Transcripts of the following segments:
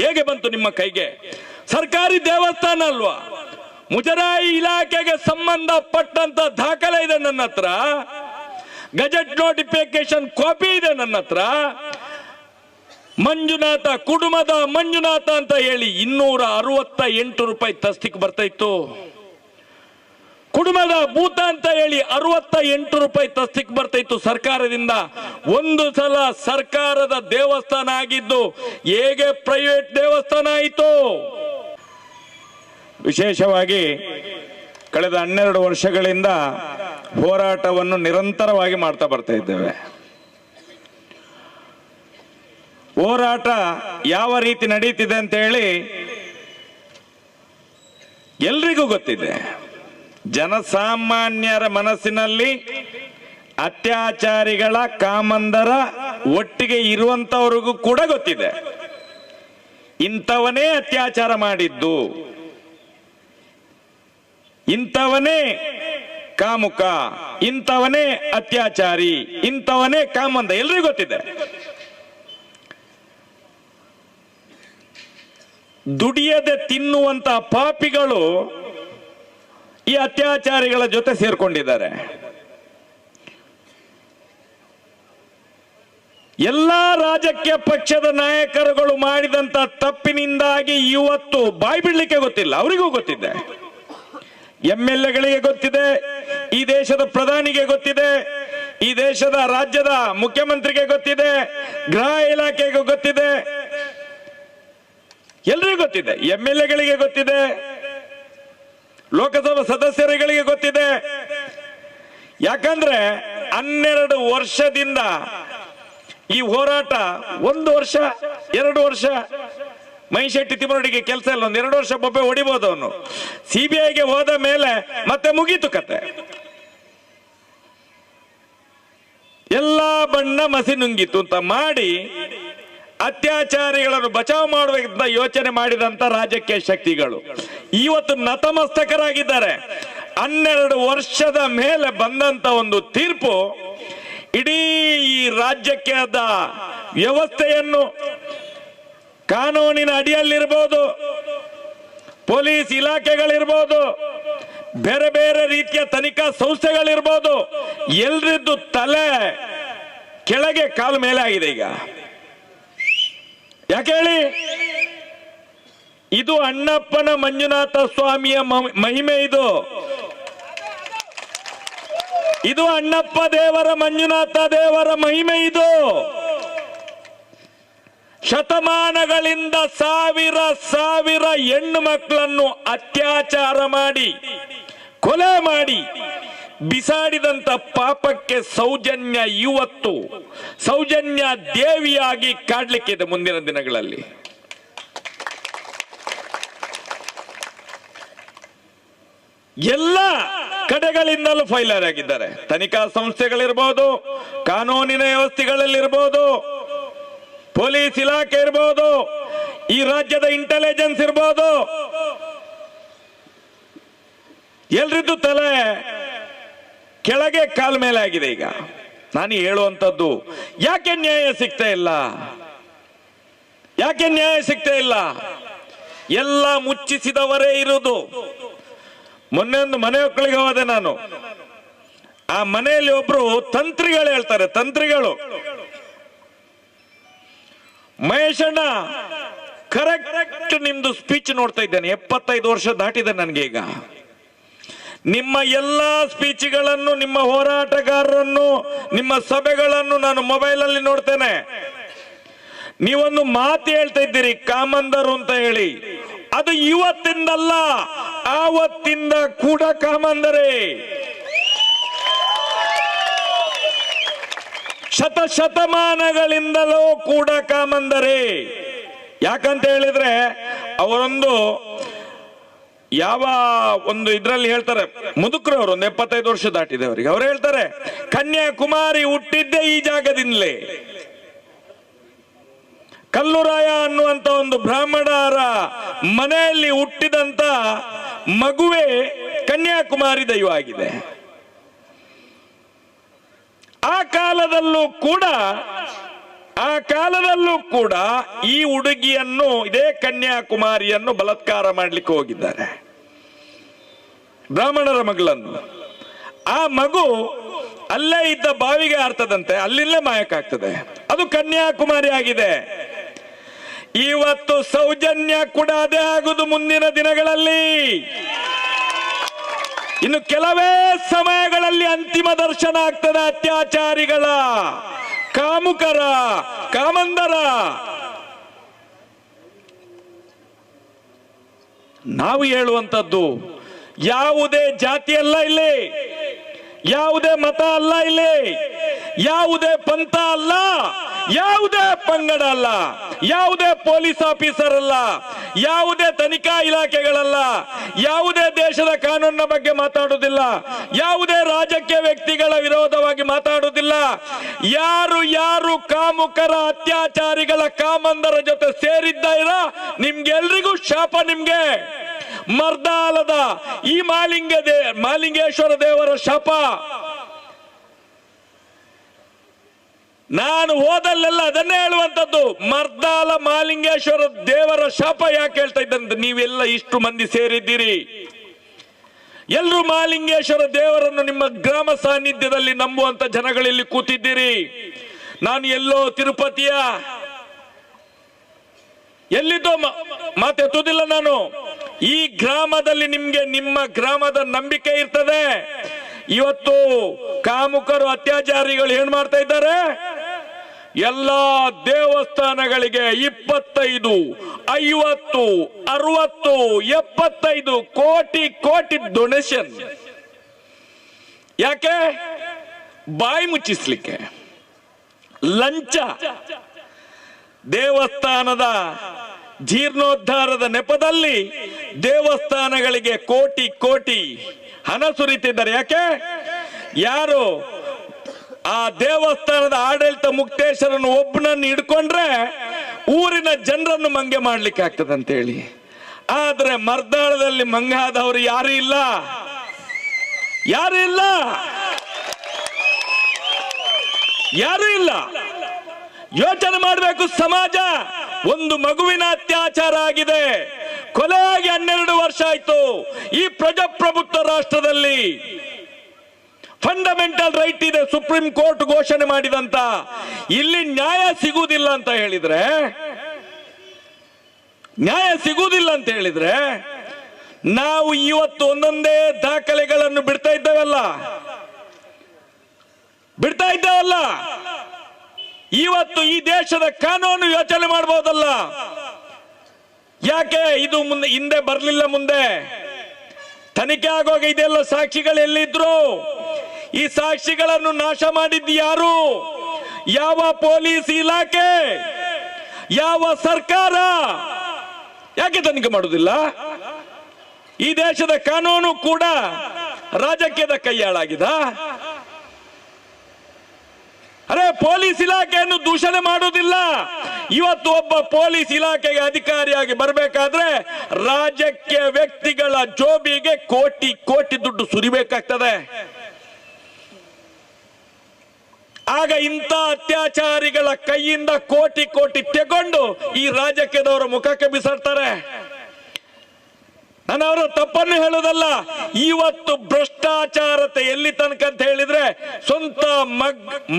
ಹೇಗೆ ಬಂತು ನಿಮ್ಮ ಕೈಗೆ? ಸರ್ಕಾರಿ ದೇವಸ್ಥಾನ ಅಲ್ವಾ? ಮುಜರಾಯಿ ಇಲಾಖೆಗೆ ಸಂಬಂಧಪಟ್ಟಂತ ದಾಖಲೆ ಇದೆ ನನ್ನ ಹತ್ರ, ಗೆಜೆಟ್ ನೋಟಿಫಿಕೇಶನ್ ಕಾಪಿ ಇದೆ ನನ್ನ ಹತ್ರ. ಮಂಜುನಾಥ, ಕುಟುಂಬದ ಮಂಜುನಾಥ ಅಂತ ಹೇಳಿ 268 ರೂಪಾಯಿ ತಸ್ತಿಕ್ ಬರ್ತಾ ಇತ್ತು. ಕುಟುಂಬದ ಭೂತ ಅಂತ ಹೇಳಿ 68 ರೂಪಾಯಿ ತಸ್ತಿಕ್ ಬರ್ತಾ ಇತ್ತು ಸರ್ಕಾರದಿಂದ. ಒಂದು ಸಲ ಸರ್ಕಾರದ ದೇವಸ್ಥಾನ ಆಗಿದ್ದು ಹೇಗೆ ಪ್ರೈವೇಟ್ ದೇವಸ್ಥಾನ ಆಯಿತು? ವಿಶೇಷವಾಗಿ ಕಳೆದ 12 ವರ್ಷಗಳಿಂದ ಹೋರಾಟವನ್ನು ನಿರಂತರವಾಗಿ ಮಾಡ್ತಾ ಬರ್ತಾ ಇದ್ದೇವೆ. ಹೋರಾಟ ಯಾವ ರೀತಿ ನಡೀತಿದೆ ಅಂತ ಹೇಳಿ ಎಲ್ರಿಗೂ ಗೊತ್ತಿದೆ. ಜನಸಾಮಾನ್ಯರ ಮನಸ್ಸಿನಲ್ಲಿ ಅತ್ಯಾಚಾರಿಗಳ ಕಾಮಂದರ ಒಟ್ಟಿಗೆ ಇರುವಂತವರಿಗೂ ಕೂಡ ಗೊತ್ತಿದೆ, ಇಂಥವನೇ ಅತ್ಯಾಚಾರ ಮಾಡಿದ್ದು, ಇಂಥವನೇ ಕಾಮುಕ, ಇಂಥವನೇ ಅತ್ಯಾಚಾರಿ, ಇಂಥವನೇ ಕಾಮಂದ, ಎಲ್ರಿಗೂ ಗೊತ್ತಿದೆ. ದುಡಿಯದೆ ತಿನ್ನುವಂತ ಪಾಪಿಗಳು ಈ ಅತ್ಯಾಚಾರಿಗಳ ಜೊತೆ ಸೇರ್ಕೊಂಡಿದ್ದಾರೆ. ಎಲ್ಲಾ ರಾಜಕೀಯ ಪಕ್ಷದ ನಾಯಕರುಗಳು ಮಾಡಿದಂತ ತಪ್ಪಿನಿಂದಾಗಿ ಇವತ್ತು ಬಾಯಿ ಬಿಡ್ಲಿಕ್ಕೆ ಗೊತ್ತಿಲ್ಲ, ಅವರಿಗೂ ಗೊತ್ತಿದೆ. MLAಗಳಿಗೆ ಗೊತ್ತಿದೆ, ಈ ದೇಶದ ಪ್ರಧಾನಿಗೆ ಗೊತ್ತಿದೆ, ಈ ದೇಶದ ರಾಜ್ಯದ ಮುಖ್ಯಮಂತ್ರಿಗೆ ಗೊತ್ತಿದೆ, ಗೃಹ ಇಲಾಖೆಗೆ ಗೊತ್ತಿದೆ, ಎಲ್ರಿಗೂ ಗೊತ್ತಿದೆ. MLAಗಳಿಗೆ ಗೊತ್ತಿದೆ, ಲೋಕಸಭಾ ಸದಸ್ಯರುಗಳಿಗೆ ಗೊತ್ತಿದೆ. ಯಾಕಂದ್ರೆ 12 ವರ್ಷದಿಂದ ಈ ಹೋರಾಟ, 1 ವರ್ಷ 2 ವರ್ಷ ಮೈಶೆಟ್ಟಿ ತಿಮ್ಮರೊಡಿಗೆ ಕೆಲಸ ಇಲ್ಲ, 1-2 ವರ್ಷ ಬೊಬ್ಬೆ ಹೊಡಿಬಹುದು ಅವನು. CBIಗೆ ಹೋದ ಮೇಲೆ ಮತ್ತೆ ಮುಗೀತು ಕತೆ. ಎಲ್ಲಾ ಬಣ್ಣ ಮಸಿ ನುಂಗಿತು ಅಂತ ಮಾಡಿ ಅತ್ಯಾಚಾರಿಗಳನ್ನು ಬಚಾವ್ ಮಾಡಬೇಕಂತ ಯೋಚನೆ ಮಾಡಿದಂತ ರಾಜಕೀಯ ಶಕ್ತಿಗಳು ಇವತ್ತು ನತಮಸ್ತಕರಾಗಿದ್ದಾರೆ. 12 ವರ್ಷದ ಮೇಲೆ ಬಂದಂತ ಒಂದು ತೀರ್ಪು ಇಡೀ ಈ ರಾಜ್ಯದ ವ್ಯವಸ್ಥೆಯನ್ನು, ಕಾನೂನಿನ ಅಡಿಯಲ್ಲಿರ್ಬೋದು, ಪೊಲೀಸ್ ಇಲಾಖೆಗಳಿರ್ಬೋದು, ಬೇರೆ ಬೇರೆ ರೀತಿಯ ತನಿಖಾ ಸಂಸ್ಥೆಗಳಿರ್ಬೋದು, ಎಲ್ರಿದ್ದು ತಲೆ ಕೆಳಗೆ ಕಾಲು ಮೇಲೆ ಆಗಿದೆ ಈಗ. ಯಾಕೆ ಹೇಳಿ? ಇದು ಅಣ್ಣಪ್ಪನ ಮಂಜುನಾಥ ಸ್ವಾಮಿಯ ಮಹಿಮೆ. ಇದು ಅಣ್ಣಪ್ಪ ದೇವರ, ಮಂಜುನಾಥ ದೇವರ ಮಹಿಮೆ. ಇದು ಶತಮಾನಗಳಿಂದ ಸಾವಿರ ಹೆಣ್ಣು ಮಕ್ಕಳನ್ನು ಅತ್ಯಾಚಾರ ಮಾಡಿ, ಕೊಲೆ ಮಾಡಿ ಬಿಸಾಡಿದಂತ ಪಾಪಕ್ಕೆ ಸೌಜನ್ಯ ಇವತ್ತು ಸೌಜನ್ಯ ದೇವಿಯಾಗಿ ಕಾಡ್ಲಿಕ್ಕಿದೆ ಮುಂದಿನ ದಿನಗಳಲ್ಲಿ. ಎಲ್ಲ ಕಡೆಗಳಿಂದಲೂ ಫೈಲರ್ ಆಗಿದ್ದಾರೆ. ತನಿಖಾ ಸಂಸ್ಥೆಗಳಿರ್ಬೋದು, ಕಾನೂನಿನ ವ್ಯವಸ್ಥೆಗಳಲ್ಲಿರ್ಬೋದು, ಪೊಲೀಸ್ ಇಲಾಖೆ ಇರ್ಬೋದು, ಈ ರಾಜ್ಯದ ಇಂಟೆಲಿಜೆನ್ಸ್ ಇರ್ಬೋದು, ಎಲ್ರಿದ್ದು ತಲೆ ಕೆಳಗೆ ಕಾಲ ಮೇಲೆ ಆಗಿದೆ. ಈಗ ನಾನು ಹೇಳುವಂಥದ್ದು, ಯಾಕೆ ನ್ಯಾಯ ಸಿಗ್ತಾ ಇಲ್ಲ? ಯಾಕೆ ನ್ಯಾಯ ಸಿಗ್ತಾ ಇಲ್ಲ? ಎಲ್ಲ ಮುಚ್ಚಿಸಿದವರೇ ಇರುವುದು. ಮೊನ್ನೆ ಒಂದು ಮನೆ ಮಕ್ಕಳಿಗೆ ಹೋದೆ ನಾನು. ಆ ಮನೆಯಲ್ಲಿ ಒಬ್ರು ತಂತ್ರಿಗಳು ಹೇಳ್ತಾರೆ, ತಂತ್ರಿಗಳು, ಮಹೇಶಣ್ಣ ಕರೆಕ್ಟ್ ನಿಮ್ದು ಸ್ಪೀಚ್ ನೋಡ್ತಾ ಇದ್ದೇನೆ, 75 ವರ್ಷ ದಾಟಿದೆ ನನಗೆ ಈಗ. ನಿಮ್ಮ ಎಲ್ಲಾ ಸ್ಪೀಚ್ಗಳನ್ನು, ನಿಮ್ಮ ಹೋರಾಟಗಾರರನ್ನು, ನಿಮ್ಮ ಸಭೆಗಳನ್ನು ನಾನು ಮೊಬೈಲ್ ಅಲ್ಲಿ ನೋಡ್ತೇನೆ. ನೀವೊಂದು ಮಾತು ಹೇಳ್ತಾ ಇದ್ದೀರಿ, ಕಾಮಂದರು ಅಂತ ಹೇಳಿ. ಅದು ಇವತ್ತಿಂದಲ್ಲ, ಆವತ್ತಿಂದ ಕೂಡ ಕಾಮಂದರೇ. ಶತಮಾನಗಳಿಂದಲೂ ಕೂಡ ಕಾಮಂದರೇ. ಯಾಕಂತ ಹೇಳಿದ್ರೆ ಅವರೊಂದು ಯಾವ ಒಂದು ಇದ್ರಲ್ಲಿ ಹೇಳ್ತಾರೆ, ಮುದುಕರು ಅವರು, ಒಂದು 75 ವರ್ಷ ದಾಟಿದೆ ಅವರಿಗೆ. ಅವ್ರು ಹೇಳ್ತಾರೆ, ಕನ್ಯಾಕುಮಾರಿ ಹುಟ್ಟಿದ್ದೇ ಈ ಜಾಗದಿಂದಲೇ. ಕಲ್ಲುರಾಯ ಅನ್ನುವಂತ ಒಂದು ಬ್ರಾಹ್ಮಣರ ಮನೆಯಲ್ಲಿ ಹುಟ್ಟಿದಂತ ಮಗುವೆ ಕನ್ಯಾಕುಮಾರಿ ದೈವ ಆಗಿದೆ. ಆ ಕಾಲದಲ್ಲೂ ಕೂಡ ಆ ಕಾಲದಲ್ಲೂ ಕೂಡ ಈ ಹುಡುಗಿಯನ್ನು, ಇದೇ ಕನ್ಯಾಕುಮಾರಿಯನ್ನು ಬಲಾತ್ಕಾರ ಮಾಡಲಿಕ್ಕೆ ಹೋಗಿದ್ದಾರೆ, ಬ್ರಾಹ್ಮಣರ ಮಗಳನ್ನು. ಆ ಮಗು ಅಲ್ಲೇ ಇದ್ದ ಬಾವಿಗೆ ಹಾರ್ತದಂತೆ, ಅಲ್ಲಿಂದಲೇ ಮಾಯಕ್ಕಾಗ್ತದೆ. ಅದು ಕನ್ಯಾಕುಮಾರಿ ಆಗಿದೆ. ಇವತ್ತು ಸೌಜನ್ಯ ಕೂಡ ಅದೇ ಆಗುದು ಮುಂದಿನ ದಿನಗಳಲ್ಲಿ. ಇನ್ನು ಕೆಲವೇ ಸಮಯಗಳಲ್ಲಿ ಅಂತಿಮ ದರ್ಶನ ಆಗ್ತದೆ ಅತ್ಯಾಚಾರಿಗಳ, ಕಾಮುಕರ, ಕಾಮಂದರ. ನಾವು ಹೇಳುವಂಥದ್ದು ಯಾವುದೇ ಜಾತಿ ಅಲ್ಲ ಇಲ್ಲಿ, ಯಾವುದೇ ಮತ ಅಲ್ಲ ಇಲ್ಲಿ, ಯಾವುದೇ ಪಂಥ ಅಲ್ಲ, ಯಾವುದೇ ಪಂಗಡ ಅಲ್ಲ, ಯಾವುದೇ ಪೊಲೀಸ್ ಆಫೀಸರ್ ಅಲ್ಲ, ಯಾವುದೇ ತನಿಖಾ ಇಲಾಖೆಗಳಲ್ಲ, ಯಾವುದೇ ದೇಶದ ಕಾನೂನಿನ ಬಗ್ಗೆ ಮಾತಾಡುವುದಿಲ್ಲ, ಯಾವುದೇ ರಾಜಕೀಯ ವ್ಯಕ್ತಿಗಳ ವಿರೋಧವಾಗಿ ಮಾತಾಡುವುದಿಲ್ಲ. ಯಾರು ಯಾರು ಕಾಮುಕರ, ಅತ್ಯಾಚಾರಿಗಳ, ಕಾಮಂದರ ಜೊತೆ ಸೇರಿದ್ದೀರಾ ನಿಮ್ಗೆಲ್ರಿಗೂ ಶಾಪ. ನಿಮ್ಗೆ ಮರ್ದಾಲದ ಈ ಮಾಲಿಂಗೇಶ್ವರ ದೇವರ ಶಾಪ. ನಾನು ಹೋದಲ್ಲೆಲ್ಲ ಅದನ್ನೇ ಹೇಳುವಂತದ್ದು. ಮರ್ದಾಲ ಮಾಲಿಂಗೇಶ್ವರ ದೇವರ ಶಾಪ ಯಾಕೆ ಹೇಳ್ತಾ ಇದ್ದಂತೆ? ನೀವೆಲ್ಲ ಇಷ್ಟು ಮಂದಿ ಸೇರಿದ್ದೀರಿ, ಎಲ್ಲರೂ ಮಾಲಿಂಗೇಶ್ವರ ದೇವರನ್ನು ನಿಮ್ಮ ಗ್ರಾಮ ಸಾನ್ನಿಧ್ಯದಲ್ಲಿ ನಂಬುವಂತ ಜನಗಳಲ್ಲಿ ಕೂತಿದ್ದೀರಿ. ನಾನು ಎಲ್ಲೋ ತಿರುಪತಿಯ ಎಲ್ಲಿದ್ದೋ ಮಾತೆತ್ತುವುದಿಲ್ಲ ನಾನು. ಈ ಗ್ರಾಮದಲ್ಲಿ ನಿಮ್ಗೆ ನಿಮ್ಮ ಗ್ರಾಮದ ನಂಬಿಕೆ ಇರ್ತದೆ. ಇವತ್ತು ಕಾಮುಕರು, ಅತ್ಯಾಚಾರಿಗಳು ಏನ್ ಮಾಡ್ತಾ ಇದ್ದಾರೆ? ಎಲ್ಲಾ ದೇವಸ್ಥಾನಗಳಿಗೆ 25, 50, 60, 75 ಕೋಟಿ ಡೊನೇಷನ್. ಯಾಕೆ? ಬಾಯಿ ಮುಚ್ಚಿಸ್ಲಿಕ್ಕೆ, ಲಂಚ. ದೇವಸ್ಥಾನದ ಜೀರ್ಣೋದ್ಧಾರದ ನೆಪದಲ್ಲಿ ದೇವಸ್ಥಾನಗಳಿಗೆ ಕೋಟಿ ಹಣ ಸುರಿತಿದ್ದಾರೆ. ಯಾಕೆ? ಯಾರು ಆ ದೇವಸ್ಥಾನದ ಆಡಳಿತ ಮುಕ್ತೇಶ್ವರನ್ನು ಒಬ್ಬನನ್ನು ಹಿಡ್ಕೊಂಡ್ರೆ ಊರಿನ ಜನರನ್ನು ಮಂಗೆ ಮಾಡ್ಲಿಕ್ಕೆ ಆಗ್ತದೆ ಅಂತ ಹೇಳಿ. ಆದ್ರೆ ಮರ್ದಾಳದಲ್ಲಿ ಮಂಗಾದವರು ಯಾರು ಇಲ್ಲ, ಯಾರು ಇಲ್ಲ, ಯಾರು ಇಲ್ಲ. ಯೋಚನೆ ಮಾಡಬೇಕು ಸಮಾಜ. ಒಂದು ಮಗುವಿನ ಅತ್ಯಾಚಾರ ಆಗಿದೆ, ಕೊಲೆಯಾಗಿ 12 ವರ್ಷ ಆಯ್ತು. ಈ ಪ್ರಜಾಪ್ರಭುತ್ವ ರಾಷ್ಟ್ರದಲ್ಲಿ ಫಂಡಮೆಂಟಲ್ ರೈಟ್ ಇದೆ, ಸುಪ್ರೀಂ ಕೋರ್ಟ್ ಘೋಷಣೆ ಮಾಡಿದಂತ. ಇಲ್ಲಿ ನ್ಯಾಯ ಸಿಗುವುದಿಲ್ಲ ಅಂತ ಹೇಳಿದ್ರೆ, ನ್ಯಾಯ ಸಿಗುವುದಿಲ್ಲ ಅಂತ ಹೇಳಿದ್ರೆ ನಾವು ಇವತ್ತು ಒಂದೊಂದೇ ದಾಖಲೆಗಳನ್ನು ಬಿಡ್ತಾ ಇದ್ದೇವಲ್ಲ. ಇವತ್ತು ಈ ದೇಶದ ಕಾನೂನು ಯೋಚನೆ ಮಾಡಬಹುದಲ್ಲ. ಯಾಕೆ ಇದು ಹಿಂದೆ ಬರಲಿಲ್ಲ? ಮುಂದೆ ತನಿಖೆ ಆಗೋಗ ಇದೆಲ್ಲ ಸಾಕ್ಷಿಗಳು ಎಲ್ಲಿದ್ರು? ಈ ಸಾಕ್ಷಿಗಳನ್ನು ನಾಶ ಮಾಡಿದ್ದು ಯಾರು? ಯಾವ ಪೊಲೀಸ್ ಇಲಾಖೆ, ಯಾವ ಸರ್ಕಾರ? ಯಾಕೆ ತನಿಖೆ ಮಾಡುವುದಿಲ್ಲ? ಈ ದೇಶದ ಕಾನೂನು ಕೂಡ ರಾಜಕೀಯದ ಕೈಯಾಳಾಗಿದೆ. ಅರೆ, ಪೊಲೀಸ್ ಇಲಾಖೆಯನ್ನು ದೂಷಣೆ ಮಾಡುವುದಿಲ್ಲ. ಇವತ್ತು ಒಬ್ಬ ಪೊಲೀಸ್ ಇಲಾಖೆಗೆ ಅಧಿಕಾರಿಯಾಗಿ ಬರಬೇಕಾದ್ರೆ ರಾಜಕೀಯ ವ್ಯಕ್ತಿಗಳ ಜೋಬಿಗೆ ಕೋಟಿ ದುಡ್ಡು ಸುರಿಬೇಕಾಗ್ತದೆ. ಆಗ ಇಂಥ ಅತ್ಯಾಚಾರಿಗಳ ಕೈಯಿಂದ ಕೋಟಿ ತೆಗೊಂಡು ಈ ರಾಜಕೀಯದವರ ಮುಖಕ್ಕೆ ಬಿಸಾಡ್ತಾರೆ. ನಾನು ಅವರ ತಪ್ಪನ್ನು ಹೇಳೋದಲ್ಲ. ಇವತ್ತು ಭ್ರಷ್ಟಾಚಾರತೆ ಎಲ್ಲಿ ತನಕ ಅಂತ ಹೇಳಿದ್ರೆ, ಸ್ವಂತ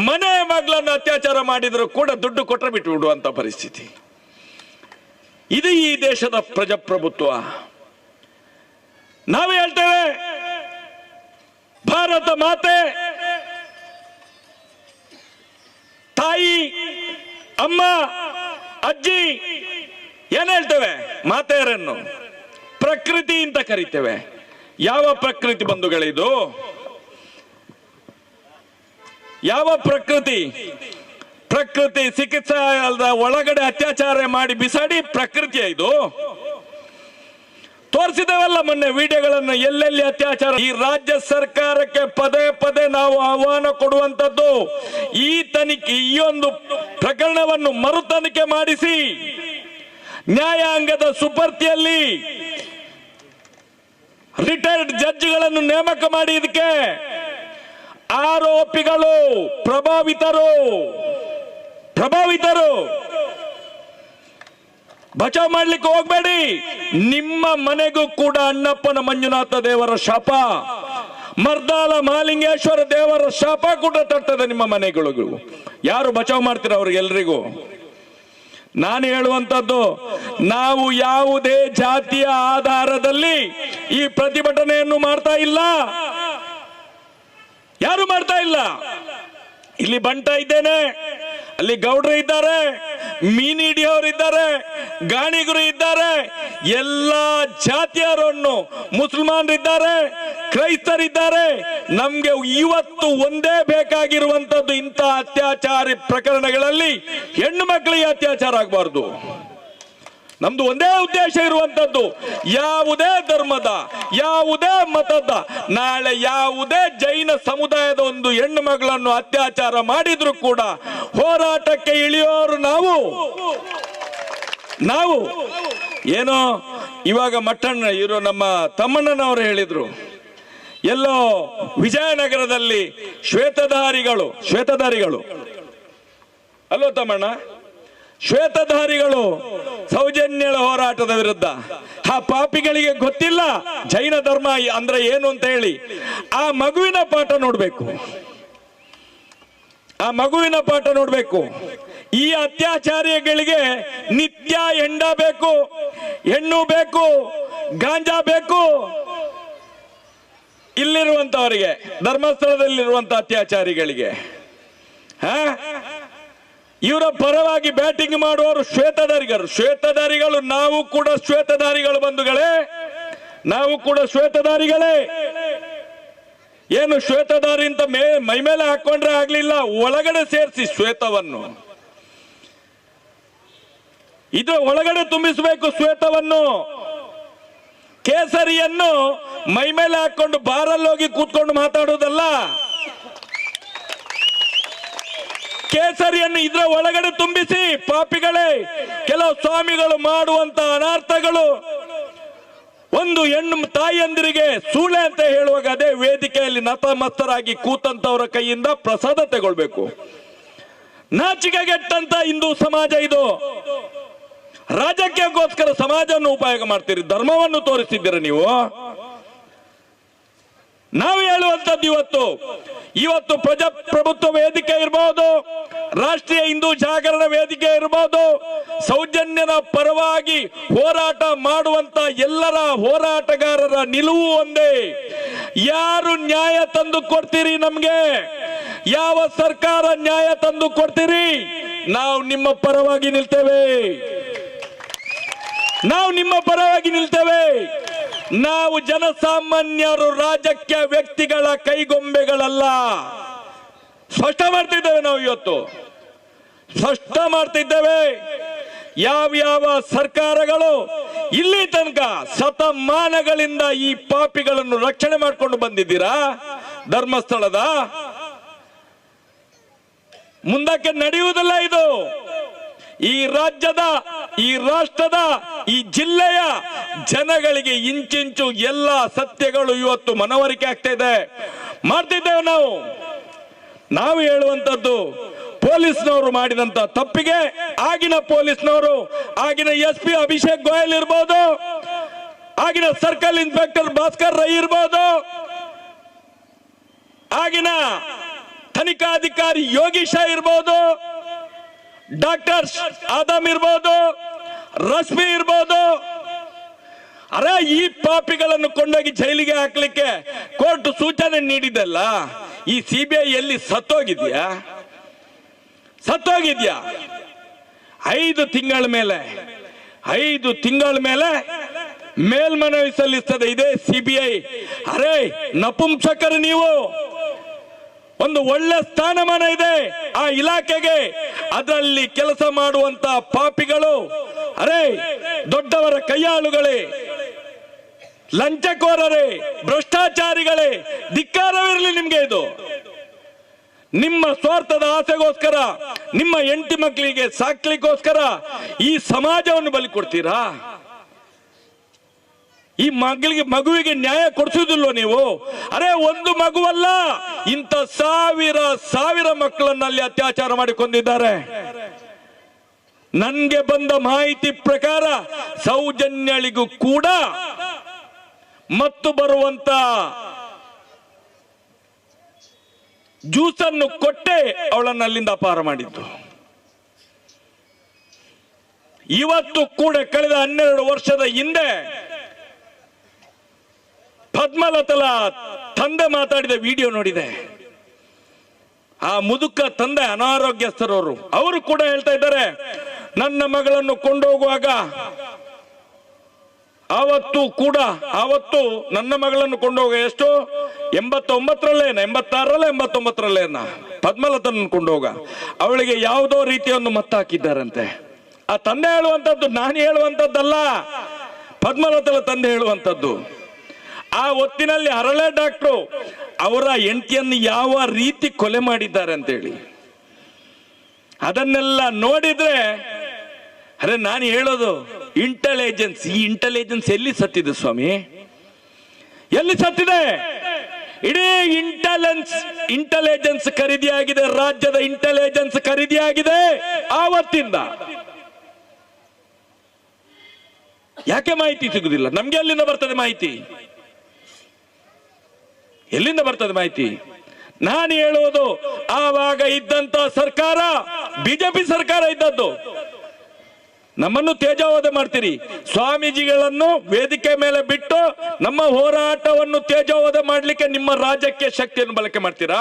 ಮನೆ ಮಗಳನ್ನು ಅತ್ಯಾಚಾರ ಮಾಡಿದ್ರು ಕೂಡ ದುಡ್ಡು ಕೊಟ್ಟರೆ ಬಿಟ್ಟು ಬಿಡುವಂತ ಪರಿಸ್ಥಿತಿ. ಇದು ಈ ದೇಶದ ಪ್ರಜಾಪ್ರಭುತ್ವ. ನಾವು ಹೇಳ್ತೇವೆ, ಭಾರತ ಮಾತೆ, ತಾಯಿ, ಅಮ್ಮ, ಅಜ್ಜಿ ಏನ್ ಹೇಳ್ತೇವೆ? ಮಾತೆಯರನ್ನು ಪ್ರಕೃತಿ ಅಂತ ಕರಿತೇವೆ. ಯಾವ ಪ್ರಕೃತಿ ಬಂಧುಗಳಿದು? ಯಾವ ಪ್ರಕೃತಿ? ಪ್ರಕೃತಿ ಚಿಕಿತ್ಸಾಲಯದ ಒಳಗಡೆ ಅತ್ಯಾಚಾರ ಮಾಡಿ ಬಿಸಾಡಿ ಪ್ರಕೃತಿಯ ಇದು? ತೋರಿಸಿದೇವಲ್ಲ ಮೊನ್ನೆ ವಿಡಿಯೋಗಳನ್ನು, ಎಲ್ಲೆಲ್ಲಿ ಅತ್ಯಾಚಾರ. ಈ ರಾಜ್ಯ ಸರ್ಕಾರಕ್ಕೆ ಪದೇ ನಾವು ಆಹ್ವಾನ ಕೊಡುವಂತದ್ದು, ಈ ತನಿಖೆ, ಈ ಒಂದು ಪ್ರಕರಣವನ್ನು ಮರು ತನಿಖೆ ಮಾಡಿಸಿ ನ್ಯಾಯಾಂಗದ ಸುಪರ್ತಿಯಲ್ಲಿ ರಿಟೈರ್ಡ್ ಜಡ್ಜ್ಗಳನ್ನು ನೇಮಕ ಮಾಡಿ ಇದಕ್ಕೆ ಆರೋಪಿಗಳು, ಪ್ರಭಾವಿತರು, ಪ್ರಭಾವಿತರು. ಬಚಾವ್ ಮಾಡ್ಲಿಕ್ಕೆ ಹೋಗ್ಬೇಡಿ. ನಿಮ್ಮ ಮನೆಗೂ ಕೂಡ ಅಣ್ಣಪ್ಪನ ಮಂಜುನಾಥ ದೇವರ ಶಾಪ, ಮರ್ದಾಲ ಮಹಾಲಿಂಗೇಶ್ವರ ದೇವರ ಶಾಪ ಕೂಡ ತರ್ತದೆ ನಿಮ್ಮ ಮನೆಗಳಿಗೂ. ಯಾರು ಬಚಾವ್ ಮಾಡ್ತೀರ ಅವ್ರಿಗೆಲ್ರಿಗೂ? ನಾನು ಹೇಳುವಂತದ್ದು, ನಾವು ಯಾವುದೇ ಜಾತಿಯ ಆಧಾರದಲ್ಲಿ ಈ ಪ್ರತಿಭಟನೆಯನ್ನು ಮಾಡ್ತಾ ಇಲ್ಲ, ಯಾರು ಮಾಡ್ತಾ ಇಲ್ಲ. ಇಲ್ಲಿ ಬಂಟ ಇದ್ದೇನೆ, ಅಲ್ಲಿ ಗೌಡ್ರು ಇದ್ದಾರೆ, ಮೀನ್ ಹಿಡಿಯೋರು ಇದ್ದಾರೆ, ಗಾಣಿಗರು ಇದ್ದಾರೆ, ಎಲ್ಲ ಜಾತಿಯರನ್ನು, ಮುಸಲ್ಮಾನರಿದ್ದಾರೆ, ಕ್ರೈಸ್ತರಿದ್ದಾರೆ. ನಮ್ಗೆ ಇವತ್ತು ಒಂದೇ ಬೇಕಾಗಿರುವಂತದ್ದು, ಇಂಥ ಅತ್ಯಾಚಾರಿ ಪ್ರಕರಣಗಳಲ್ಲಿ ಹೆಣ್ಣು ಮಕ್ಕಳಿಗೆ ಅತ್ಯಾಚಾರ ಆಗಬಾರ್ದು. ನಮ್ದು ಒಂದೇ ಉದ್ದೇಶ ಇರುವಂತದ್ದು, ಯಾವುದೇ ಧರ್ಮದ, ಯಾವುದೇ ಮತದ, ನಾಳೆ ಯಾವುದೇ ಜೈನ ಸಮುದಾಯದ ಒಂದು ಹೆಣ್ಣು ಮಗಳನ್ನು ಅತ್ಯಾಚಾರ ಮಾಡಿದ್ರು ಕೂಡ ಹೋರಾಟಕ್ಕೆ ಇಳಿಯೋರು ನಾವು. ಏನೋ ಇವಾಗ ಮಟ್ಟಣ್ಣ ಇರೋ ನಮ್ಮ ತಮ್ಮಣ್ಣನವರು ಹೇಳಿದ್ರು, ಎಲ್ಲೋ ವಿಜಯನಗರದಲ್ಲಿ ಶ್ವೇತಧಾರಿಗಳು ಅಲ್ಲೋ ತಮ್ಮಣ್ಣ, ಶ್ವೇತಧಾರಿಗಳು ಸೌಜನ್ಯಳ ಹೋರಾಟದ ವಿರುದ್ಧ. ಆ ಪಾಪಿಗಳಿಗೆ ಗೊತ್ತಿಲ್ಲ ಜೈನ ಧರ್ಮ ಅಂದ್ರೆ ಏನು ಅಂತ ಹೇಳಿ. ಆ ಮಗುವಿನ ಪಾಠ ನೋಡ್ಬೇಕು. ಈ ಅತ್ಯಾಚಾರಿಗಳಿಗೆ ನಿತ್ಯ ಹೆಂಡ ಬೇಕು, ಹೆಣ್ಣು ಬೇಕು, ಗಾಂಜಾ ಬೇಕು. ಇಲ್ಲಿರುವಂತವರಿಗೆ, ಧರ್ಮಸ್ಥಳದಲ್ಲಿರುವಂತ ಅತ್ಯಾಚಾರಿಗಳಿಗೆ ಇವರ ಪರವಾಗಿ ಬ್ಯಾಟಿಂಗ್ ಮಾಡುವವರು ಶ್ವೇತಧಾರಿಗಳು. ನಾವು ಕೂಡ ಶ್ವೇತಧಾರಿಗಳು ಬಂಧುಗಳೇ, ನಾವು ಕೂಡ ಶ್ವೇತಧಾರಿಗಳೇ. ಏನು ಶ್ವೇತಧಾರಿ ಅಂತ ಮೈ ಮೇಲೆ ಹಾಕೊಂಡ್ರೆ ಆಗ್ಲಿಲ್ಲ, ಒಳಗಡೆ ಸೇರಿಸಿ ಶ್ವೇತವನ್ನು, ಇದು ಒಳಗಡೆ ತುಂಬಿಸಬೇಕು ಶ್ವೇತವನ್ನು. ಕೇಸರಿಯನ್ನು ಮೈ ಮೇಲೆ ಹಾಕೊಂಡು ಬಾರಲ್ಲಿ ಹೋಗಿ ಕೂತ್ಕೊಂಡು ಮಾತಾಡೋದಲ್ಲ, ಕೇಸರಿಯನ್ನು ಇದರ ಒಳಗಡೆ ತುಂಬಿಸಿ. ಪಾಪಿಗಳೇ, ಕೆಲವು ಸ್ವಾಮಿಗಳು ಮಾಡುವಂತ ಅನರ್ಥಗಳು, ಒಂದು ಹೆಣ್ಣು ತಾಯಿಯಂದಿರಿಗೆ ಸೂಳೆ ಅಂತ ಹೇಳುವಾಗ ಅದೇ ವೇದಿಕೆಯಲ್ಲಿ ನತಮಸ್ತರಾಗಿ ಕೂತಂತವರ ಕೈಯಿಂದ ಪ್ರಸಾದ ತಗೊಳ್ಬೇಕು. ನಾಚಿಕೆಗೆಟ್ಟಂತ ಹಿಂದೂ ಸಮಾಜ ಇದು. ರಾಜಕೀಯಕ್ಕೋಸ್ಕರ ಸಮಾಜವನ್ನು ಉಪಯೋಗ ಮಾಡ್ತೀರಿ, ಧರ್ಮವನ್ನು ತೋರಿಸಿದ್ದೀರ ನೀವು. ನಾವು ಹೇಳುವಂತದ್ದು ಇವತ್ತು ಪ್ರಜಾಪ್ರಭುತ್ವ ವೇದಿಕೆ ಇರಬಹುದು, ರಾಷ್ಟ್ರೀಯ ಹಿಂದೂ ಜಾಗರಣ ವೇದಿಕೆ ಇರಬಹುದು, ಸೌಜನ್ಯನ ಪರವಾಗಿ ಹೋರಾಟ ಮಾಡುವಂತ ಎಲ್ಲರ ಹೋರಾಟಗಾರರ ನಿಲುವು ಒಂದೇ. ಯಾರು ನ್ಯಾಯ ತಂದು ಕೊಡ್ತೀರಿ ನಮ್ಗೆ? ಯಾವ ಸರ್ಕಾರ ನ್ಯಾಯ ತಂದು ಕೊಡ್ತೀರಿ? ನಾವು ನಿಮ್ಮ ಪರವಾಗಿ ನಿಲ್ತೇವೆ. ನಾವು ಜನಸಾಮಾನ್ಯರು, ರಾಜಕೀಯ ವ್ಯಕ್ತಿಗಳ ಕೈಗೊಂಬೆಗಳಲ್ಲ. ಸ್ಪಷ್ಟ ಮಾಡ್ತಿದ್ದೇವೆ ನಾವು ಇವತ್ತು, ಸ್ಪಷ್ಟ ಮಾಡ್ತಿದ್ದೇವೆ. ಯಾವ ಸರ್ಕಾರಗಳು ಇಲ್ಲಿ ತನಕ ಶತಮಾನಗಳಿಂದ ಈ ಪಾಪಿಗಳನ್ನು ರಕ್ಷಣೆ ಮಾಡ್ಕೊಂಡು ಬಂದಿದ್ದೀರಾ? ಧರ್ಮಸ್ಥಳದ ಮುಂದಕ್ಕೆ ನಡೆಯುವುದಿಲ್ಲ ಇದು. ಈ ರಾಜ್ಯದ, ಈ ರಾಷ್ಟ್ರದ, ಈ ಜಿಲ್ಲೆಯ ಜನಗಳಿಗೆ ಇಂಚಿಂಚು ಎಲ್ಲ ಸತ್ಯಗಳು ಇವತ್ತು ಮನವರಿಕೆ ಆಗ್ತಾ ಇದೆ. ಮಾಡ್ತಿದ್ದೇವೆ ನಾವು ಹೇಳುವಂತದ್ದು, ಪೊಲೀಸ್ನವರು ಮಾಡಿದಂತ ತಪ್ಪಿಗೆ ಆಗಿನ ಪೊಲೀಸ್ನವರು, ಆಗಿನ SP ಅಭಿಷೇಕ್ ಗೋಯಲ್ ಇರ್ಬೋದು, ಆಗಿನ ಸರ್ಕಲ್ ಇನ್ಸ್ಪೆಕ್ಟರ್ ಭಾಸ್ಕರ್ ರೈ ಇರ್ಬೋದು, ಆಗಿನ ತನಿಖಾಧಿಕಾರಿ ಯೋಗೀಶ ಇರ್ಬೋದು, ಡಾಕ್ಟರ್ ಆದಮ್ ಇರ್ಬೋದು, ರಶ್ಮಿ ಇರ್ಬೋದು. ಅರೆ, ಈ ಪಾಪಿಗಳನ್ನು ಕೊಂಡೋಗಿ ಜೈಲಿಗೆ ಹಾಕ್ಲಿಕ್ಕೆ ಕೋರ್ಟ್ ಸೂಚನೆ ನೀಡಿದಲ್ಲ, ಈ CBI ಎಲ್ಲಿ ಸತ್ತೋಗಿದ್ಯಾ? 5 ತಿಂಗಳ ಮೇಲೆ ಮೇಲ್ಮನವಿ ಸಲ್ಲಿಸ್ತದೆ ಇದೇ CBI. ಅರೆ ನಪುಂಸಕರು ನೀವು. ಒಂದು ಒಳ್ಳೆ ಸ್ಥಾನಮಾನ ಇದೆ ಆ ಇಲಾಖೆಗೆ, ಅದರಲ್ಲಿ ಕೆಲಸ ಮಾಡುವಂತ ಪಾಪಿಗಳು, ಅರೆ ದೊಡ್ಡವರ ಕೈಯಾಳುಗಳೇ, ಲಂಚಕೋರರೇ, ಭ್ರಷ್ಟಾಚಾರಿಗಳೇ, ಧಿಕ್ಕಾರವಿರಲಿ ನಿಮ್ಗೆ. ಇದು ನಿಮ್ಮ ಸ್ವಾರ್ಥದ ಆಸೆಗೋಸ್ಕರ, ನಿಮ್ಮ ಹೆಂಡತಿ ಮಕ್ಕಳಿಗೆ ಸಾಕ್ಲಿಕ್ಕೋಸ್ಕರ ಈ ಸಮಾಜವನ್ನು ಬಲಿ ಕೊಡ್ತೀರಾ? ಈ ಮಗುವಿಗೆ ನ್ಯಾಯ ಕೊಡಿಸುವುದಿಲ್ವ ನೀವು? ಅರೆ ಒಂದು ಮಗುವಲ್ಲ, ಇಂಥ ಸಾವಿರ ಮಕ್ಕಳನ್ನ ಅಲ್ಲಿ ಅತ್ಯಾಚಾರ ಮಾಡಿ ಕೊಂದಿದ್ದಾರೆ. ನನ್ಗೆ ಬಂದ ಮಾಹಿತಿ ಪ್ರಕಾರ ಸೌಜನ್ಯಳಿಗೂ ಕೂಡ ಮತ್ತು ಬರುವಂತ ಜ್ಯೂಸನ್ನು ಕೊಟ್ಟೆ ಅವಳನ್ನು ಅಲ್ಲಿಂದ ಅಪಹಾರ ಮಾಡಿದ್ದು. ಇವತ್ತು ಕೂಡ ಕಳೆದ 12 ವರ್ಷದ ಹಿಂದೆ ಪದ್ಮಲತಲ ತಂದೆ ಮಾತಾಡಿದ ವಿಡಿಯೋ ನೋಡಿದೆ. ಆ ಮುದುಕ ತಂದೆ ಅನಾರೋಗ್ಯಸ್ಥರವರು, ಅವರು ಕೂಡ ಹೇಳ್ತಾ ಇದ್ದಾರೆ, ನನ್ನ ಮಗಳನ್ನು ಕೊಂಡೋಗುವಾಗ ಆವತ್ತು ನನ್ನ ಮಗಳನ್ನು ಕೊಂಡೋಗ ಎಷ್ಟು 89ರಲ್ಲೇನ 86ರಲ್ಲೇನ ಪದ್ಮಲತನ ಕೊಂಡೋಗ ಅವಳಿಗೆ ಯಾವುದೋ ರೀತಿಯನ್ನು ಮತ್ತಾಕಿದ್ದಾರಂತೆ. ಆ ತಂದೆ ಹೇಳುವಂತದ್ದು ನಾನು ಹೇಳುವಂತದ್ದಲ್ಲ, ಪದ್ಮಲತನ ತಂದೆ ಹೇಳುವಂತದ್ದು. ಆ ಹೊತ್ತಿನಲ್ಲಿ ಹರಳೆ ಡಾಕ್ಟ್ರು ಅವರ ಹೆಂಡತಿಯನ್ನು ಯಾವ ರೀತಿ ಕೊಲೆ ಮಾಡಿದ್ದಾರೆ ಅಂತೇಳಿ ಅದನ್ನೆಲ್ಲ ನೋಡಿದ್ರೆ, ಅರೆ ನಾನು ಹೇಳೋದು ಇಂಟೆಲಿಜೆನ್ಸ್, ಈ ಇಂಟೆಲಿಜೆನ್ಸ್ ಎಲ್ಲಿ ಸತ್ತಿದೆ ಸ್ವಾಮಿ? ಎಲ್ಲಿ ಸತ್ತಿದೆ? ಇಡೀ ಇಂಟೆಲಿಜೆನ್ಸ್ ಖರೀದಿಯಾಗಿದೆ, ರಾಜ್ಯದ ಇಂಟೆಲಿಜೆನ್ಸ್ ಖರೀದಿಯಾಗಿದೆ ಆವತ್ತಿಂದ. ಯಾಕೆ ಮಾಹಿತಿ ಸಿಗುದಿಲ್ಲ ನಮ್ಗೆ? ಎಲ್ಲಿಂದ ಬರ್ತದೆ ಮಾಹಿತಿ? ಎಲ್ಲಿಂದ ಬರ್ತದೆ ಮಾಹಿತಿ? ನಾನು ಹೇಳುವುದು, ಆವಾಗ ಇದ್ದಂತ ಸರ್ಕಾರ ಬಿಜೆಪಿ ಸರ್ಕಾರ ಇದ್ದದ್ದು. ನಮ್ಮನ್ನು ತೇಜೋವಧೆ ಮಾಡ್ತೀರಿ, ಸ್ವಾಮೀಜಿಗಳನ್ನು ವೇದಿಕೆ ಮೇಲೆ ಬಿಟ್ಟು ನಮ್ಮ ಹೋರಾಟವನ್ನು ತೇಜೋವಧೆ ಮಾಡ್ಲಿಕ್ಕೆ ನಿಮ್ಮ ರಾಜ್ಯಕ್ಕೆ ಶಕ್ತಿಯನ್ನು ಬಳಕೆ ಮಾಡ್ತೀರಾ?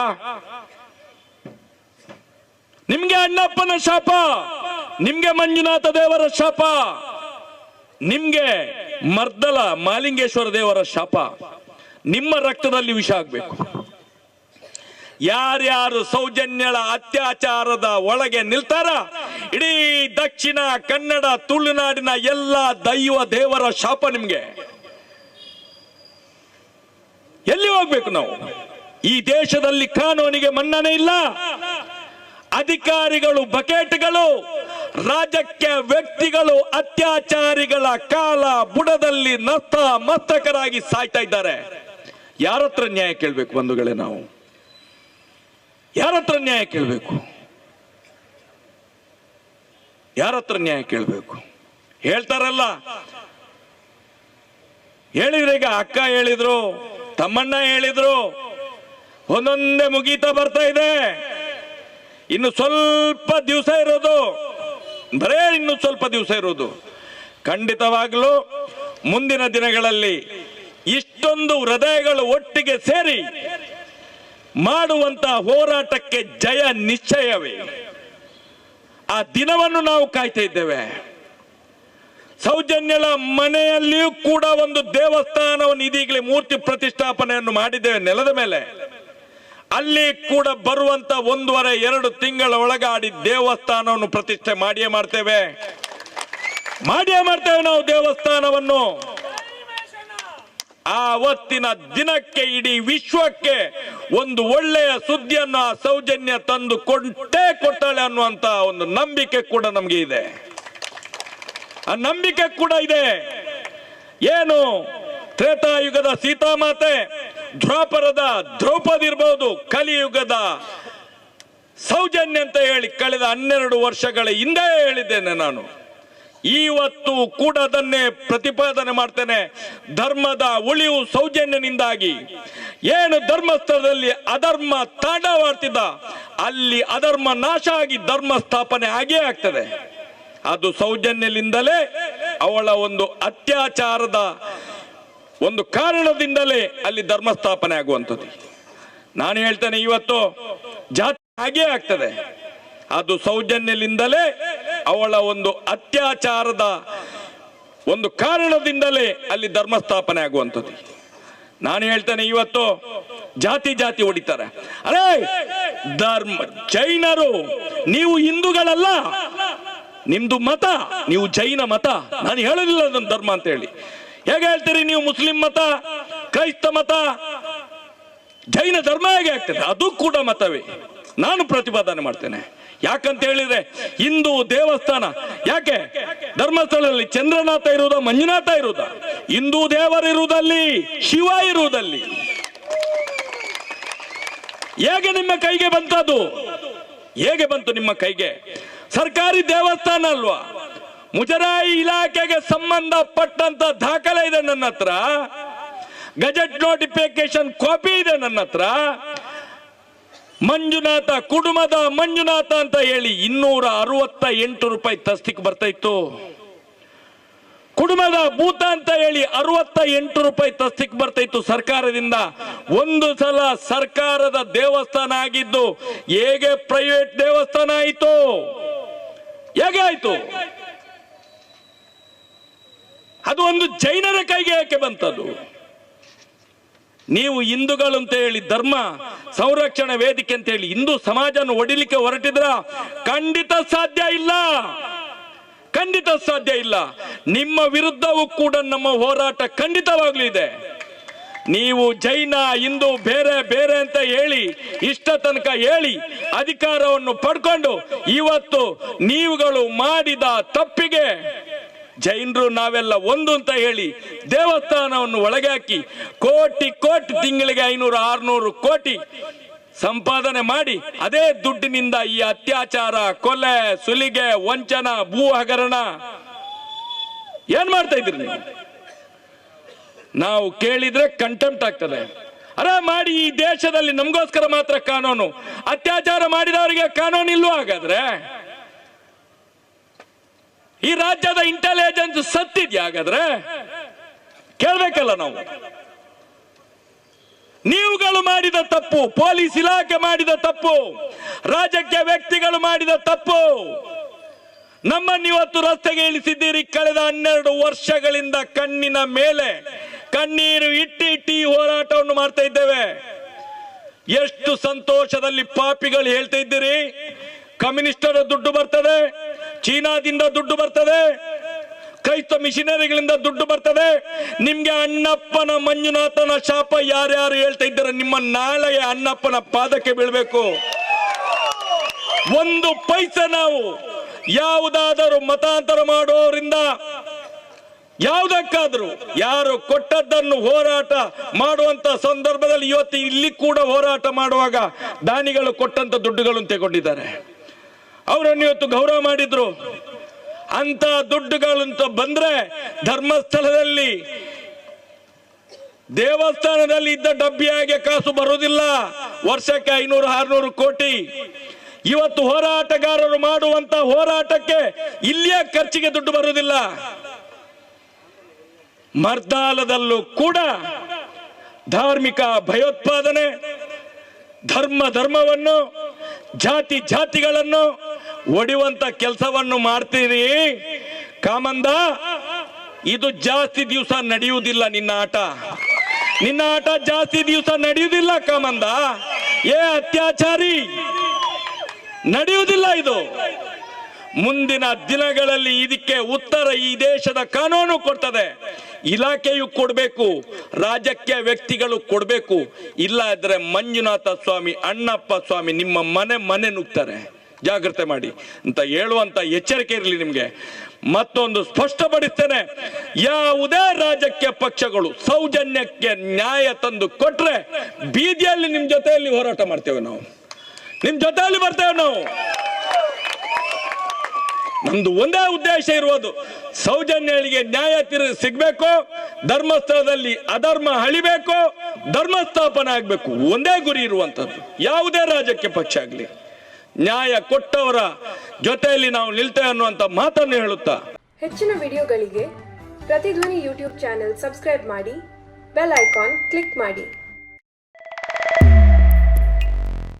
ನಿಮ್ಗೆ ಅಣ್ಣಪ್ಪನ ಶಾಪ, ನಿಮ್ಗೆ ಮಂಜುನಾಥ ದೇವರ ಶಾಪ, ನಿಮ್ಗೆ ಮರ್ದಲ ಮಾಲಿಂಗೇಶ್ವರ ದೇವರ ಶಾಪ. ನಿಮ್ಮ ರಕ್ತದಲ್ಲಿ ವಿಷ ಆಗ್ಬೇಕು. ಯಾರ್ಯಾರು ಸೌಜನ್ಯಳ ಅತ್ಯಾಚಾರದ ಒಳಗೆ ನಿಲ್ತಾರ, ಇಡೀ ದಕ್ಷಿಣ ಕನ್ನಡ ತುಳುನಾಡಿನ ಎಲ್ಲ ದೈವ ದೇವರ ಶಾಪ ನಿಮ್ಗೆ. ಎಲ್ಲಿ ಹೋಗ್ಬೇಕು ನಾವು? ಈ ದೇಶದಲ್ಲಿ ಕಾನೂನಿಗೆ ಮನ್ನಣೆ ಇಲ್ಲ. ಅಧಿಕಾರಿಗಳು ಬಕೆಟ್ಗಳು, ರಾಜಕೀಯ ವ್ಯಕ್ತಿಗಳು ಅತ್ಯಾಚಾರಿಗಳ ಕಾಲ ಬುಡದಲ್ಲಿ ಮಸ್ತಕರಾಗಿ ಸಾಯ್ತಾ ಇದ್ದಾರೆ. ಯಾರತ್ರ ನ್ಯಾಯ ಕೇಳಬೇಕು ಬಂಧುಗಳೇ? ನಾವು ಯಾರತ್ರ ನ್ಯಾಯ ಕೇಳಬೇಕು? ಯಾರತ್ರ ನ್ಯಾಯ ಕೇಳಬೇಕು? ಹೇಳ್ತಾರಲ್ಲ, ಹೇಳಿದ್ರೆ ಈಗ ಅಕ್ಕ ಹೇಳಿದ್ರು, ತಮ್ಮಣ್ಣ ಹೇಳಿದ್ರು, ಒಂದೊಂದೇ ಮುಗೀತಾ ಬರ್ತಾ ಇದೆ. ಇನ್ನು ಸ್ವಲ್ಪ ದಿವಸ ಇರೋದು, ಬರೇ ಇನ್ನು ಸ್ವಲ್ಪ ದಿವಸ ಇರೋದು. ಖಂಡಿತವಾಗ್ಲೂ ಮುಂದಿನ ದಿನಗಳಲ್ಲಿ ಇಷ್ಟೊಂದು ಹೃದಯಗಳು ಒಟ್ಟಿಗೆ ಸೇರಿ ಮಾಡುವಂತ ಹೋರಾಟಕ್ಕೆ ಜಯ ನಿಶ್ಚಯವೇ. ಆ ದಿನವನ್ನು ನಾವು ಕಾಯ್ತಾ ಇದ್ದೇವೆ. ಸೌಜನ್ಯಳ ಮನೆಯಲ್ಲಿಯೂ ಕೂಡ ಒಂದು ದೇವಸ್ಥಾನವನ್ನು ಇದೀಗಲೇ ಮೂರ್ತಿ ಪ್ರತಿಷ್ಠಾಪನೆಯನ್ನು ಮಾಡಿದ್ದೇವೆ ನೆಲದ ಮೇಲೆ. ಅಲ್ಲಿ ಕೂಡ ಬರುವಂತ 1.5-2 ತಿಂಗಳ ಒಳಗಾಡಿ ದೇವಸ್ಥಾನವನ್ನು ಪ್ರತಿಷ್ಠೆ ಮಾಡಿಯೇ ಮಾಡ್ತೇವೆ ನಾವು ದೇವಸ್ಥಾನವನ್ನು. ಆ ಅವತ್ತಿನ ದಿನಕ್ಕೆ ಇಡೀ ವಿಶ್ವಕ್ಕೆ ಒಂದು ಒಳ್ಳೆಯ ಸುದ್ದಿಯನ್ನು ಆ ಸೌಜನ್ಯ ತಂದು ಕೊಡ್ತಾಳೆ ಅನ್ನುವಂತ ಒಂದು ನಂಬಿಕೆ ಕೂಡ ನಮ್ಗೆ ಇದೆ. ಆ ನಂಬಿಕೆ ಕೂಡ ಇದೆ. ಏನು ತ್ರೇತಾಯುಗದ ಸೀತಾಮಾತೆ, ದ್ವಾಪರದ ದ್ರೌಪದಿ ಇರಬಹುದು, ಕಲಿಯುಗದ ಸೌಜನ್ಯ ಅಂತ ಹೇಳಿ ಕಳೆದ 12 ವರ್ಷಗಳ ಹಿಂದೆ ಹೇಳಿದ್ದೇನೆ ನಾನು. ಇವತ್ತು ಕೂಡ ಅದನ್ನೇ ಪ್ರತಿಪಾದನೆ ಮಾಡ್ತೇನೆ. ಧರ್ಮದ ಉಳಿವು ಸೌಜನ್ಯನಿಂದಾಗಿ. ಏನು ಧರ್ಮಸ್ಥಳದಲ್ಲಿ ಅಧರ್ಮ ತಾಂಡವಾಡ್ತಿದ್ದ, ಅಲ್ಲಿ ಅಧರ್ಮ ನಾಶ ಆಗಿ ಧರ್ಮ ಸ್ಥಾಪನೆ ಆಗೇ ಆಗ್ತದೆ. ಅದು ಸೌಜನ್ಯದಿಂದಲೇ, ಅವಳ ಒಂದು ಅತ್ಯಾಚಾರದ ಒಂದು ಕಾರಣದಿಂದಲೇ ಅಲ್ಲಿ ಧರ್ಮ ಸ್ಥಾಪನೆ ಆಗುವಂಥದ್ದು. ನಾನು ಹೇಳ್ತೇನೆ, ಇವತ್ತು ಜಾತಿ ಹಾಗೇ ಆಗ್ತದೆ. ಅದು ಸೌಜನ್ಯದಿಂದಲೇ, ಅವಳ ಒಂದು ಅತ್ಯಾಚಾರದ ಒಂದು ಕಾರಣದಿಂದಲೇ ಅಲ್ಲಿ ಧರ್ಮ ಸ್ಥಾಪನೆ ಆಗುವಂಥದ್ದು. ನಾನು ಹೇಳ್ತೇನೆ, ಇವತ್ತು ಜಾತಿ ಹೊಡಿತಾರೆ. ಅರೇ ಜೈನರು, ನೀವು ಹಿಂದೂಗಳಲ್ಲ, ನಿಮ್ದು ಮತ, ನೀವು ಜೈನ ಮತ. ನಾನು ಹೇಳಲಿಲ್ಲ ಅದನ್ನು ಧರ್ಮ ಅಂತ ಹೇಳಿ. ಹೇಗೆ ಹೇಳ್ತೀರಿ ನೀವು? ಮುಸ್ಲಿಂ ಮತ, ಕ್ರೈಸ್ತ ಮತ, ಜೈನ ಧರ್ಮ ಹೇಗೆ ಆಗ್ತದೆ? ಅದು ಕೂಡ ಮತವೇ. ನಾನು ಪ್ರತಿಪಾದನೆ ಮಾಡ್ತೇನೆ. ಯಾಕಂತ ಹೇಳಿದ್ರೆ ಹಿಂದೂ ದೇವಸ್ಥಾನ ಯಾಕೆ ಧರ್ಮಸ್ಥಳದಲ್ಲಿ ಚಂದ್ರನಾಥ ಇರುವುದ ಮಂಜುನಾಥ ಇರುವುದ? ಹಿಂದೂ ದೇವರಿರುವುದಲ್ಲಿ, ಶಿವ ಇರುವುದಲ್ಲಿ. ಹೇಗೆ ನಿಮ್ಮ ಕೈಗೆ ಬಂತದು? ಹೇಗೆ ಬಂತು ನಿಮ್ಮ ಕೈಗೆ? ಸರ್ಕಾರಿ ದೇವಸ್ಥಾನ ಅಲ್ವಾ? ಮುಜರಾಯಿ ಇಲಾಖೆಗೆ ಸಂಬಂಧಪಟ್ಟಂತ ದಾಖಲೆ ಇದೆ ನನ್ನ ಹತ್ರ, ಗೆಜೆಟ್ ನೋಟಿಫಿಕೇಶನ್ ಕಾಪಿ ಇದೆ ನನ್ನ ಹತ್ರ. ಮಂಜುನಾಥ, ಕುಟುಂಬದ ಮಂಜುನಾಥ ಅಂತ ಹೇಳಿ 268 ರೂಪಾಯಿ ತಸ್ತಿಕ್ ಬರ್ತಾ ಇತ್ತು. ಕುಟುಂಬದ ಭೂತ ಅಂತ ಹೇಳಿ 68 ರೂಪಾಯಿ ತಸ್ತಿಕ್ ಬರ್ತಾ ಇತ್ತು ಸರ್ಕಾರದಿಂದ. ಒಂದು ಸಲ ಸರ್ಕಾರದ ದೇವಸ್ಥಾನ ಆಗಿದ್ದು ಹೇಗೆ ಪ್ರೈವೇಟ್ ದೇವಸ್ಥಾನ ಆಯಿತು? ಹೇಗೆ ಆಯ್ತು? ಅದು ಒಂದು ಜೈನರ ಕೈಗೆ ಯಾಕೆ ಬಂತದು? ನೀವು ಹಿಂದೂಗಳು ಅಂತ ಹೇಳಿ ಧರ್ಮ ಸಂರಕ್ಷಣಾ ವೇದಿಕೆ ಅಂತ ಹೇಳಿ ಹಿಂದೂ ಸಮಾಜನ ಒಡಿಲಿಕ್ಕೆ ಹೊರಟಿದ್ರ? ಖಂಡಿತ ಸಾಧ್ಯ ಇಲ್ಲ, ಖಂಡಿತ ಸಾಧ್ಯ ಇಲ್ಲ. ನಿಮ್ಮ ವಿರುದ್ಧವೂ ಕೂಡ ನಮ್ಮ ಹೋರಾಟ ಖಂಡಿತವಾಗ್ಲೂ ಇದೆ. ನೀವು ಜೈನ ಹಿಂದೂ ಬೇರೆ ಬೇರೆ ಅಂತ ಹೇಳಿ ಇಷ್ಟ ತನಕ ಹೇಳಿ ಅಧಿಕಾರವನ್ನು ಪಡ್ಕೊಂಡು ಇವತ್ತು ನೀವುಗಳು ಮಾಡಿದ ತಪ್ಪಿಗೆ ಜೈನರು ನಾವೆಲ್ಲ ಒಂದು ಅಂತ ಹೇಳಿ ದೇವಸ್ಥಾನವನ್ನು ಒಳಗೆ ಹಾಕಿ ಕೋಟಿ ಕೋಟಿ ತಿಂಗಳಿಗೆ 500-600 ಕೋಟಿ ಸಂಪಾದನೆ ಮಾಡಿ ಅದೇ ದುಡ್ಡಿನಿಂದ ಈ ಅತ್ಯಾಚಾರ, ಕೊಲೆ, ಸುಲಿಗೆ, ವಂಚನ, ಭೂ ಹಗರಣ ಏನ್ ಮಾಡ್ತಾ ಇದ್ರಿ ನೀವು? ನಾವು ಕೇಳಿದ್ರೆ ಕಂಟೆಂಪ್ಟ್ ಆಗ್ತದೆ. ಅರೆ ಮಾಡಿ, ಈ ದೇಶದಲ್ಲಿ ನಮಗೋಸ್ಕರ ಮಾತ್ರ ಕಾನೂನು, ಅತ್ಯಾಚಾರ ಮಾಡಿದವರಿಗೆ ಕಾನೂನು ಇಲ್ವೋ? ಹಾಗಾದ್ರೆ ಈ ರಾಜ್ಯದ ಇಂಟೆಲಿಜೆನ್ಸ್ ಸತ್ತಿದ್ಯಾ? ಹಾಗಾದ್ರೆ ಕೇಳ್ಬೇಕಲ್ಲ ನಾವು. ನೀವುಗಳು ಮಾಡಿದ ತಪ್ಪು, ಪೊಲೀಸ್ ಇಲಾಖೆ ಮಾಡಿದ ತಪ್ಪು, ರಾಜಕೀಯ ವ್ಯಕ್ತಿಗಳು ಮಾಡಿದ ತಪ್ಪು. ನಮ್ಮನ್ನು ಇವತ್ತು ರಸ್ತೆಗೆ ಇಳಿಸಿದ್ದೀರಿ. ಕಳೆದ 12 ವರ್ಷಗಳಿಂದ ಕಣ್ಣಿನ ಮೇಲೆ ಕಣ್ಣೀರು ಇಟ್ಟಿ ಈ ಹೋರಾಟವನ್ನು ಮಾಡ್ತಾ ಇದ್ದೇವೆ. ಎಷ್ಟು ಸಂತೋಷದಲ್ಲಿ ಪಾಪಿಗಳು ಹೇಳ್ತಾ ಇದ್ದೀರಿ, ಕಮ್ಯುನಿಸ್ಟರ ದುಡ್ಡು ಬರ್ತದೆ, ಚೀನಾದಿಂದ ದುಡ್ಡು ಬರ್ತದೆ, ಕ್ರೈಸ್ತ ಮಿಷನರಿಗಳಿಂದ ದುಡ್ಡು ಬರ್ತದೆ. ನಿಮ್ಗೆ ಅಣ್ಣಪ್ಪನ ಮಂಜುನಾಥನ ಶಾಪ ಯಾರ್ಯಾರು ಹೇಳ್ತಾ ಇದ್ದಾರೆ, ನಿಮ್ಮ ನಾಳೆಗೆ ಅಣ್ಣಪ್ಪನ ಪಾದಕ್ಕೆ ಬೀಳ್ಬೇಕು. ಒಂದು ಪೈಸೆ ನಾವು ಯಾವುದಾದರೂ ಮತಾಂತರ ಮಾಡೋರಿಂದ ಯಾವುದಕ್ಕಾದ್ರೂ ಯಾರು ಕೊಟ್ಟದ್ದನ್ನು ಹೋರಾಟ ಮಾಡುವಂತ ಸಂದರ್ಭದಲ್ಲಿ ಇವತ್ತು ಇಲ್ಲಿ ಕೂಡ ಹೋರಾಟ ಮಾಡುವಾಗ ದಾನಿಗಳು ಕೊಟ್ಟಂತ ದುಡ್ಡುಗಳನ್ನು ತಗೊಂಡಿದ್ದಾರೆ. ಅವರನ್ನು ಇವತ್ತು ಗೌರವ ಮಾಡಿದ್ರು. ಅಂತ ದುಡ್ಡುಗಳಂತ ಬಂದ್ರೆ ಧರ್ಮಸ್ಥಳದಲ್ಲಿ ದೇವಸ್ಥಾನದಲ್ಲಿ ಇದ್ದ ಡಬ್ಬಿಯಾಗೆ ಕಾಸು ಬರುವುದಿಲ್ಲ. ವರ್ಷಕ್ಕೆ 500-600 ಕೋಟಿ. ಇವತ್ತು ಹೋರಾಟಗಾರರು ಮಾಡುವಂತ ಹೋರಾಟಕ್ಕೆ ಇಲ್ಲಿಯ ಖರ್ಚಿಗೆ ದುಡ್ಡು ಬರುವುದಿಲ್ಲ. ಮರ್ದಾಲದಲ್ಲೂ ಕೂಡ ಧಾರ್ಮಿಕ ಭಯೋತ್ಪಾದನೆ, ಧರ್ಮವನ್ನು, ಜಾತಿಗಳನ್ನು ಒಡೆಯುವಂತ ಕೆಲಸವನ್ನು ಮಾಡ್ತೀರಿ ಕಾಮಂದ. ಇದು ಜಾಸ್ತಿ ದಿವಸ ನಡೆಯುವುದಿಲ್ಲ. ನಿನ್ನ ಆಟ ಜಾಸ್ತಿ ದಿವಸ ನಡೆಯುವುದಿಲ್ಲ ಕಾಮಂದ. ಏ ಅತ್ಯಾಚಾರಿ, ನಡೆಯುವುದಿಲ್ಲ ಇದು. ಮುಂದಿನ ದಿನಗಳಲ್ಲಿ ಇದಕ್ಕೆ ಉತ್ತರ ಈ ದೇಶದ ಕಾನೂನು ಕೊಡ್ತದೆ. ಇಲಾಖೆಯು ಕೊಡಬೇಕು, ರಾಜಕೀಯ ವ್ಯಕ್ತಿಗಳು ಕೊಡಬೇಕು. ಇಲ್ಲ ಇದ್ರೆ ಮಂಜುನಾಥ ಸ್ವಾಮಿ, ಅಣ್ಣಪ್ಪ ಸ್ವಾಮಿ ನಿಮ್ಮ ಮನೆ ನುಗ್ತಾರೆ. ಜಾಗ್ರತೆ ಮಾಡಿ ಅಂತ ಹೇಳುವಂತ ಎಚ್ಚರಿಕೆ ಇರಲಿ ನಿಮ್ಗೆ. ಮತ್ತೊಂದು ಸ್ಪಷ್ಟಪಡಿಸ್ತೇನೆ, ಯಾವುದೇ ರಾಜಕೀಯ ಪಕ್ಷಗಳು ಸೌಜನ್ಯಕ್ಕೆ ನ್ಯಾಯ ತಂದು ಕೊಟ್ರೆ ಬೀದಿಯಲ್ಲಿ ನಿಮ್ ಜೊತೆಯಲ್ಲಿ ಹೋರಾಟ ಮಾಡ್ತೇವೆ ನಾವು, ನಿಮ್ ಜೊತೆಯಲ್ಲಿ ಬರ್ತೇವೆ ನಾವು. ನಮ್ದು ಒಂದೇ ಉದ್ದೇಶ ಇರುವುದು, ಸೌಜನ್ಯಗಳಿಗೆ ನ್ಯಾಯ ಸಿಗ್ಬೇಕು, ಧರ್ಮಸ್ಥಳದಲ್ಲಿ ಅಧರ್ಮ ಅಳಿಬೇಕು, ಧರ್ಮ ಸ್ಥಾಪನೆ ಆಗ್ಬೇಕು. ಒಂದೇ ಗುರಿ ಇರುವಂತದ್ದು. ಯಾವುದೇ ರಾಜಕೀಯ ಪಕ್ಷ ಆಗ್ಲಿ ನ್ಯಾಯ ಕೊಟ್ಟವರ ಜೊತೆಯಲ್ಲಿ ನಾವು ನಿಲ್ತೇವೆ ಅನ್ನುವಂತ ಮಾತನ್ನು ಹೇಳುತ್ತಾ, ಹೆಚ್ಚಿನ ವಿಡಿಯೋಗಳಿಗೆ ಪ್ರತಿಧ್ವನಿ ಯೂಟ್ಯೂಬ್ ಚಾನೆಲ್ ಸಬ್ಸ್ಕ್ರೈಬ್ ಮಾಡಿ, ಬೆಲ್ ಐಕಾನ್ ಕ್ಲಿಕ್ ಮಾಡಿ.